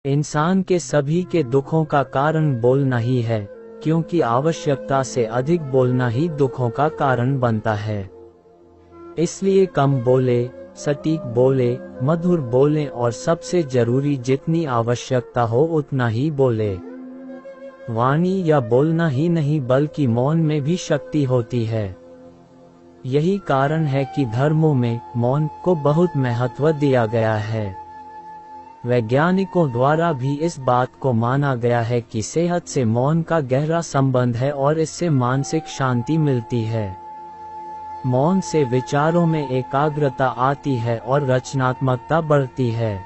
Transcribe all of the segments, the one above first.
इंसान के सभी के दुखों का कारण बोलना ही है, क्योंकि आवश्यकता से अधिक बोलना ही दुखों का कारण बनता है। इसलिए कम बोले, सटीक बोले, मधुर बोले और सबसे जरूरी जितनी आवश्यकता हो उतना ही बोले। वाणी या बोलना ही नहीं बल्कि मौन में भी शक्ति होती है। यही कारण है कि धर्मों में मौन को बहुत महत्व दिया गया है। वैज्ञानिकों द्वारा भी इस बात को माना गया है कि सेहत से मौन का गहरा संबंध है और इससे मानसिक शांति मिलती है। मौन से विचारों में एकाग्रता आती है और रचनात्मकता बढ़ती है।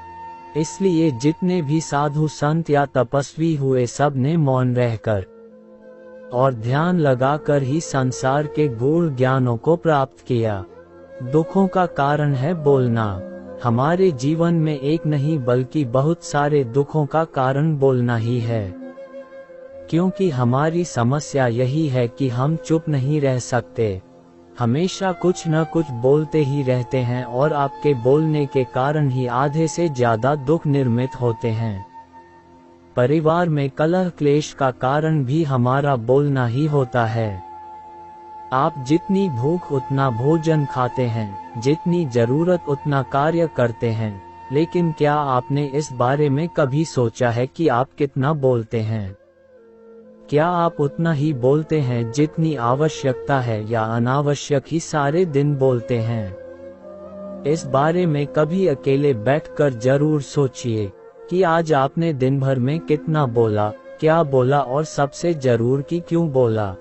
इसलिए जितने भी साधु संत या तपस्वी हुए सब ने मौन रहकर और ध्यान लगाकर ही संसार के गूढ़ ज्ञानों को प्राप्त किया। दुखों का कारण है बोलना। हमारे जीवन में एक नहीं बल्कि बहुत सारे दुखों का कारण बोलना ही है, क्योंकि हमारी समस्या यही है कि हम चुप नहीं रह सकते, हमेशा कुछ न कुछ बोलते ही रहते हैं और आपके बोलने के कारण ही आधे से ज्यादा दुख निर्मित होते हैं। परिवार में कलह क्लेश का कारण भी हमारा बोलना ही होता है। आप जितनी भूख उतना भोजन खाते हैं, जितनी जरूरत उतना कार्य करते हैं, लेकिन क्या आपने इस बारे में कभी सोचा है कि आप कितना बोलते हैं? क्या आप उतना ही बोलते हैं जितनी आवश्यकता है या अनावश्यक ही सारे दिन बोलते हैं? इस बारे में कभी अकेले बैठकर जरूर सोचिए कि आज आपने दिन भर में कितना बोला, क्या बोला और सबसे जरूर कि क्यों बोला।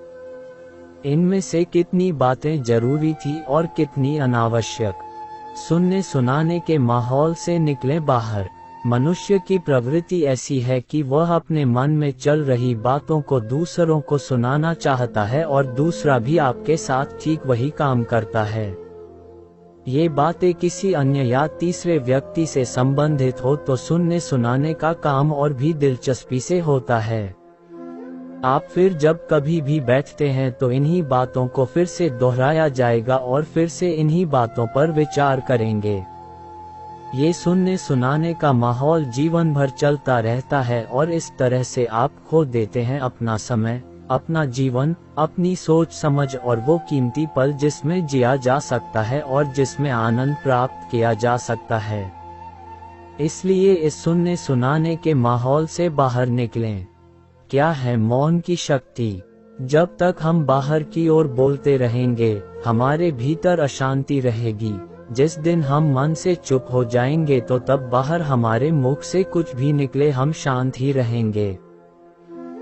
इनमें से कितनी बातें जरूरी थी और कितनी अनावश्यक। सुनने सुनाने के माहौल से निकले बाहर। मनुष्य की प्रवृत्ति ऐसी है कि वह अपने मन में चल रही बातों को दूसरों को सुनाना चाहता है और दूसरा भी आपके साथ ठीक वही काम करता है। ये बातें किसी अन्य या तीसरे व्यक्ति से संबंधित हो तो सुनने सुनाने का काम और भी दिलचस्पी से होता है। आप फिर जब कभी भी बैठते हैं तो इन्हीं बातों को फिर से दोहराया जाएगा और फिर से इन्हीं बातों पर विचार करेंगे। ये सुनने सुनाने का माहौल जीवन भर चलता रहता है और इस तरह से आप खो देते हैं अपना समय, अपना जीवन, अपनी सोच समझ और वो कीमती पल जिसमें जिया जा सकता है और जिसमें आनंद प्राप्त किया जा सकता है। इसलिए इस सुनने सुनाने के माहौल से बाहर निकलें। क्या है मौन की शक्ति? जब तक हम बाहर की ओर बोलते रहेंगे, हमारे भीतर अशांति रहेगी। जिस दिन हम मन से चुप हो जाएंगे तो तब बाहर हमारे मुख से कुछ भी निकले हम शांत ही रहेंगे।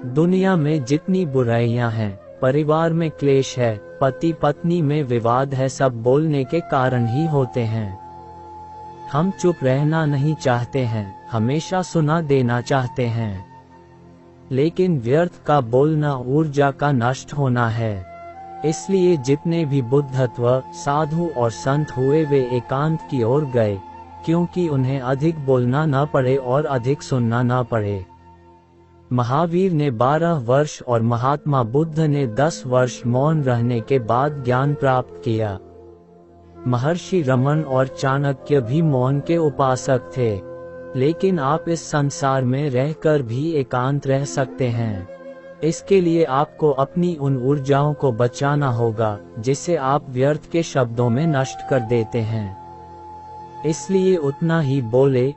दुनिया में जितनी बुराइयां हैं, परिवार में क्लेश है, पति पत्नी में विवाद है, सब बोलने के कारण ही होते हैं। हम चुप रहना नहीं चाहते हैं, हमेशा सुना देना चाहते हैं। लेकिन व्यर्थ का बोलना ऊर्जा का नष्ट होना है। इसलिए जितने भी बुद्धत्व साधु और संत हुए वे एकांत की ओर गए, क्योंकि उन्हें अधिक बोलना न पड़े और अधिक सुनना न पड़े। महावीर ने 12 वर्ष और महात्मा बुद्ध ने 10 वर्ष मौन रहने के बाद ज्ञान प्राप्त किया। महर्षि रमन और चाणक्य भी मौन के उपासक थे। लेकिन आप इस संसार में रहकर भी एकांत रह सकते हैं। इसके लिए आपको अपनी उन ऊर्जाओं को बचाना होगा जिसे आप व्यर्थ के शब्दों में नष्ट कर देते हैं। इसलिए उतना ही बोले